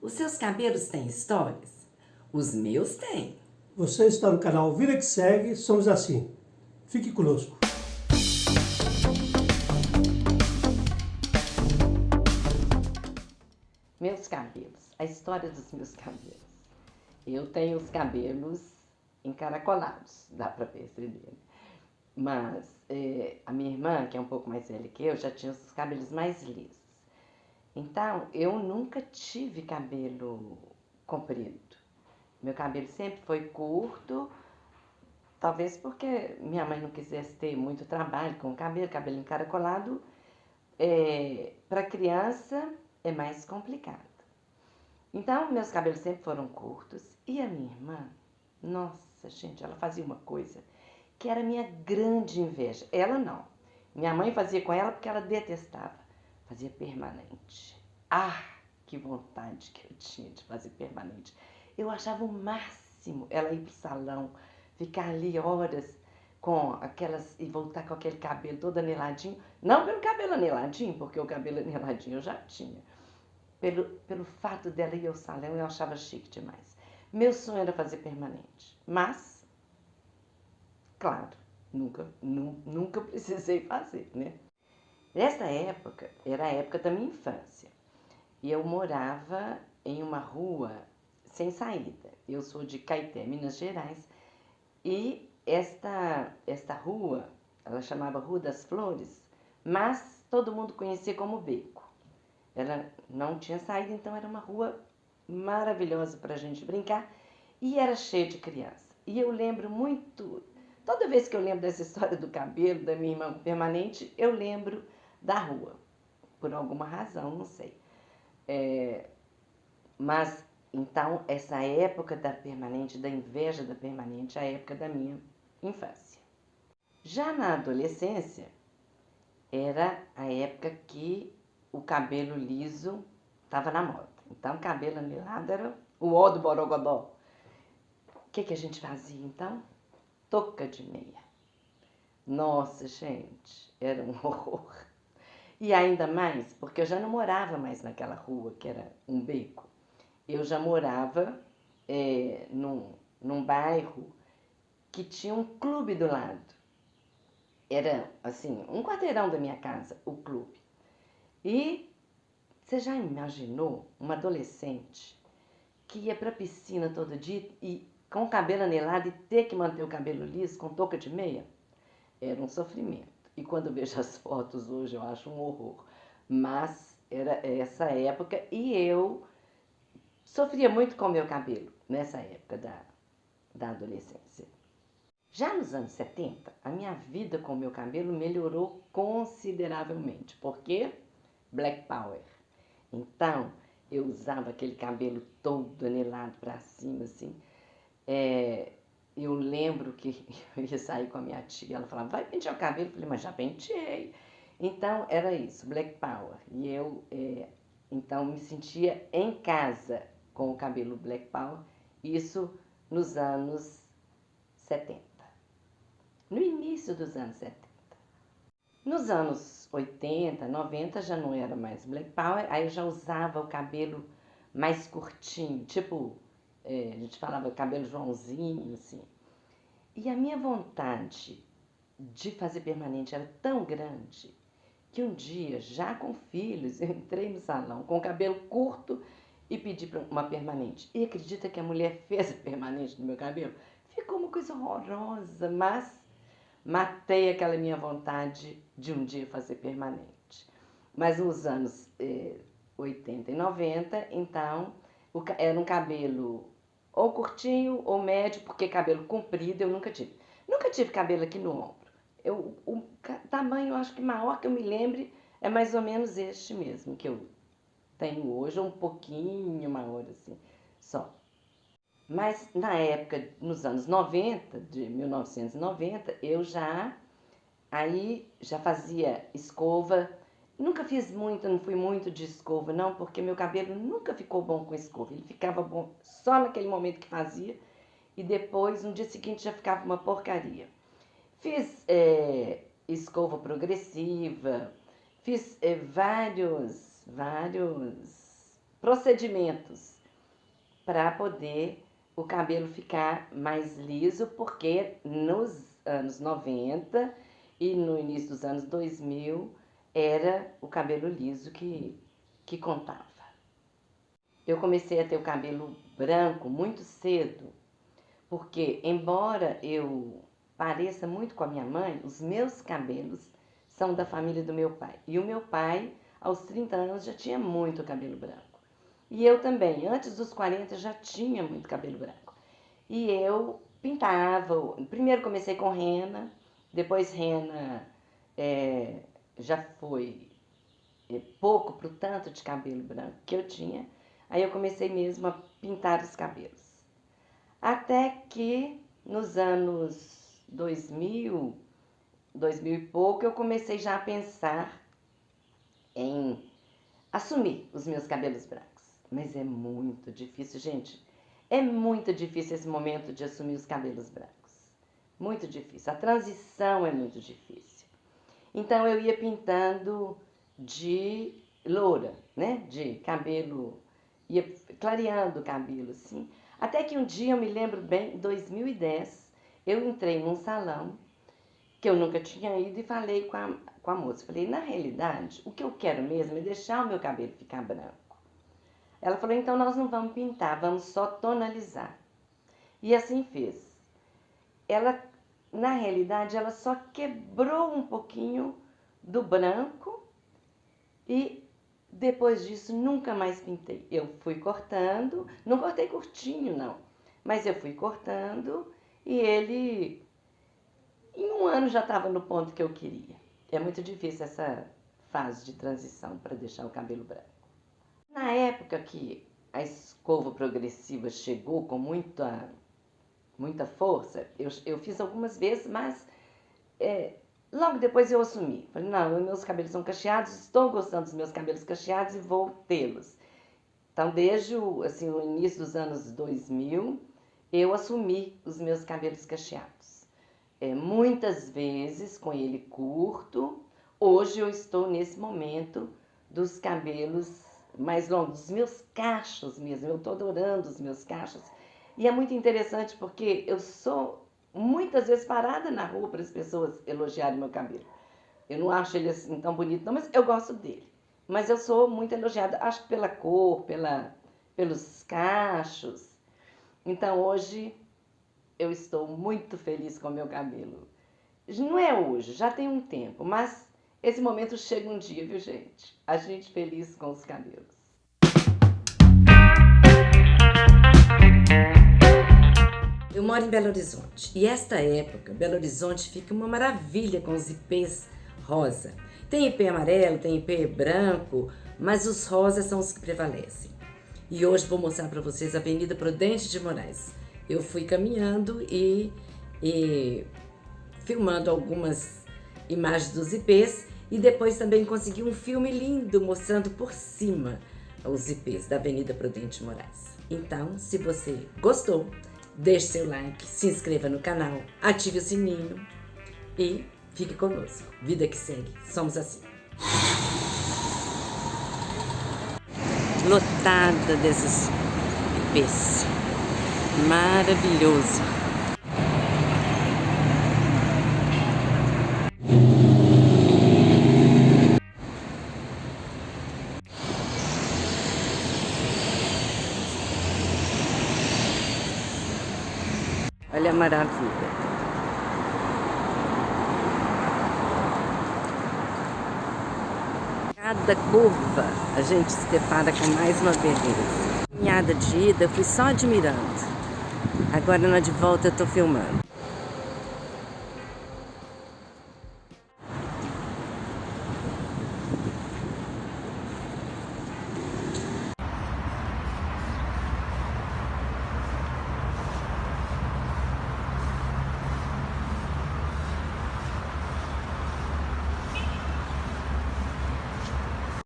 Os seus cabelos têm histórias? Os meus têm. Você está no canal Vida que Segue, somos assim. Fique conosco. Meus cabelos, a história dos meus cabelos. Eu tenho os cabelos encaracolados, dá pra perceber. Mas a minha irmã, que é um pouco mais velha que eu, já tinha os cabelos mais lisos. Então, eu nunca tive cabelo comprido. Meu cabelo sempre foi curto, talvez porque minha mãe não quisesse ter muito trabalho com o cabelo encaracolado. Para criança é mais complicado. Então, meus cabelos sempre foram curtos. E a minha irmã, nossa, gente, ela fazia uma coisa que era minha grande inveja. Ela não. Minha mãe fazia com ela porque ela detestava. Fazia permanente. Ah, que vontade que eu tinha de fazer permanente. Eu achava o máximo ela ir pro salão, ficar ali horas com aquelas e voltar com aquele cabelo todo aneladinho. Não pelo cabelo aneladinho, porque o cabelo aneladinho eu já tinha. Pelo fato dela ir ao salão, eu achava chique demais. Meu sonho era fazer permanente, mas, claro, nunca precisei fazer, né? Nessa época, era a época da minha infância. E eu morava em uma rua sem saída. Eu sou de Caeté, Minas Gerais, e esta rua, ela chamava Rua das Flores, mas todo mundo conhecia como Beco. Ela não tinha saída, então era uma rua maravilhosa para a gente brincar e era cheia de criança. E eu lembro muito, toda vez que eu lembro dessa história do cabelo da minha irmã permanente, eu lembro da rua, por alguma razão, não sei. Mas, então, essa época da permanente, da inveja da permanente, é a época da minha infância. Já na adolescência, era a época que o cabelo liso estava na moda. Então, cabelo anilado era o ó do borogodó. O que a gente fazia, então? Touca de meia. Nossa, gente, era um horror. E ainda mais, porque eu já não morava mais naquela rua, que era um beco. Eu já morava num bairro que tinha um clube do lado. Era, assim, um quarteirão da minha casa, o clube. E você já imaginou uma adolescente que ia pra piscina todo dia e com o cabelo anelado e ter que manter o cabelo liso com touca de meia? Era um sofrimento. E quando eu vejo as fotos hoje eu acho um horror. Mas era essa época e eu sofria muito com o meu cabelo nessa época da adolescência. Já nos anos 70, a minha vida com o meu cabelo melhorou consideravelmente. Por quê? Black Power. Então, eu usava aquele cabelo todo anelado pra cima, assim. Eu lembro que eu ia sair com a minha tia, ela falava, vai pentear o cabelo? Eu falei, mas já penteei. Então, era isso, Black Power. E eu, então, me sentia em casa com o cabelo Black Power, isso nos anos 70. No início dos anos 70. Nos anos 80, 90 já não era mais Black Power, aí eu já usava o cabelo mais curtinho, tipo, a gente falava cabelo Joãozinho, assim. E a minha vontade de fazer permanente era tão grande que um dia, já com filhos, eu entrei no salão com o cabelo curto e pedi uma permanente. E acredita que a mulher fez a permanente no meu cabelo? Ficou uma coisa horrorosa, mas matei aquela minha vontade de um dia fazer permanente. Mas nos anos 80 e 90, então, era um cabelo ou curtinho ou médio, porque cabelo comprido eu nunca tive. Nunca tive cabelo aqui no ombro. O tamanho, eu acho que maior que eu me lembre, é mais ou menos este mesmo que eu tenho hoje, um pouquinho maior assim, só. Mas na época, nos anos 90, de 1990, eu já fazia escova. Nunca fiz muito, não fui muito de escova, não, porque meu cabelo nunca ficou bom com escova. Ele ficava bom só naquele momento que fazia e depois, no dia seguinte, já ficava uma porcaria. Fiz escova progressiva, fiz vários procedimentos para poder o cabelo ficar mais liso, porque nos anos 90 e no início dos anos 2000 era o cabelo liso que contava. Eu comecei a ter o cabelo branco muito cedo, porque embora eu pareça muito com a minha mãe, os meus cabelos são da família do meu pai. E o meu pai, aos 30 anos, já tinha muito cabelo branco. E eu também, antes dos 40, já tinha muito cabelo branco. E eu pintava, primeiro comecei com rena, depois rena já foi pouco para o tanto de cabelo branco que eu tinha. Aí eu comecei mesmo a pintar os cabelos. Até que nos anos 2000 e pouco, eu comecei já a pensar em assumir os meus cabelos brancos. Mas é muito difícil, gente. É muito difícil esse momento de assumir os cabelos brancos. Muito difícil. A transição é muito difícil. Então eu ia pintando de loura, né? De cabelo, ia clareando o cabelo, assim. Até que um dia, eu me lembro bem, em 2010, eu entrei num salão que eu nunca tinha ido e falei com a moça. Falei, na realidade, o que eu quero mesmo é deixar o meu cabelo ficar branco. Ela falou, então nós não vamos pintar, vamos só tonalizar. E assim fez. Ela, na realidade, ela só quebrou um pouquinho do branco e depois disso nunca mais pintei. Eu fui cortando, não cortei curtinho não, mas eu fui cortando e ele em um ano já estava no ponto que eu queria. É muito difícil essa fase de transição para deixar o cabelo branco. Na época que a escova progressiva chegou com muita força, eu fiz algumas vezes, mas logo depois eu assumi. Falei, não, meus cabelos são cacheados, estou gostando dos meus cabelos cacheados e vou tê-los. Então, desde o início dos anos 2000, eu assumi os meus cabelos cacheados. Muitas vezes com ele curto. Hoje eu estou nesse momento dos cabelos mais longos, dos meus cachos mesmo. Eu estou adorando os meus cachos. E é muito interessante porque eu sou muitas vezes parada na rua para as pessoas elogiarem meu cabelo. Eu não acho ele assim tão bonito, não, mas eu gosto dele. Mas eu sou muito elogiada, acho que pela cor, pelos cachos. Então hoje eu estou muito feliz com o meu cabelo. Não é hoje, já tem um tempo, mas esse momento chega um dia, viu, gente? A gente feliz com os cabelos. Eu moro em Belo Horizonte e esta época, Belo Horizonte fica uma maravilha com os ipês rosa. Tem ipê amarelo, tem ipê branco, mas os rosas são os que prevalecem. E hoje vou mostrar para vocês a Avenida Prudente de Moraes. Eu fui caminhando e filmando algumas imagens dos ipês e depois também consegui um filme lindo mostrando por cima os ipês da Avenida Prudente de Moraes. Então, se você gostou, deixe seu like, se inscreva no canal, ative o sininho e fique conosco. Vida que segue, somos assim. Lotada desses ipês. Maravilhoso. Olha a maravilha. Cada curva a gente se depara com mais uma beleza. Caminhada de ida, eu fui só admirando. Agora na de volta eu tô filmando.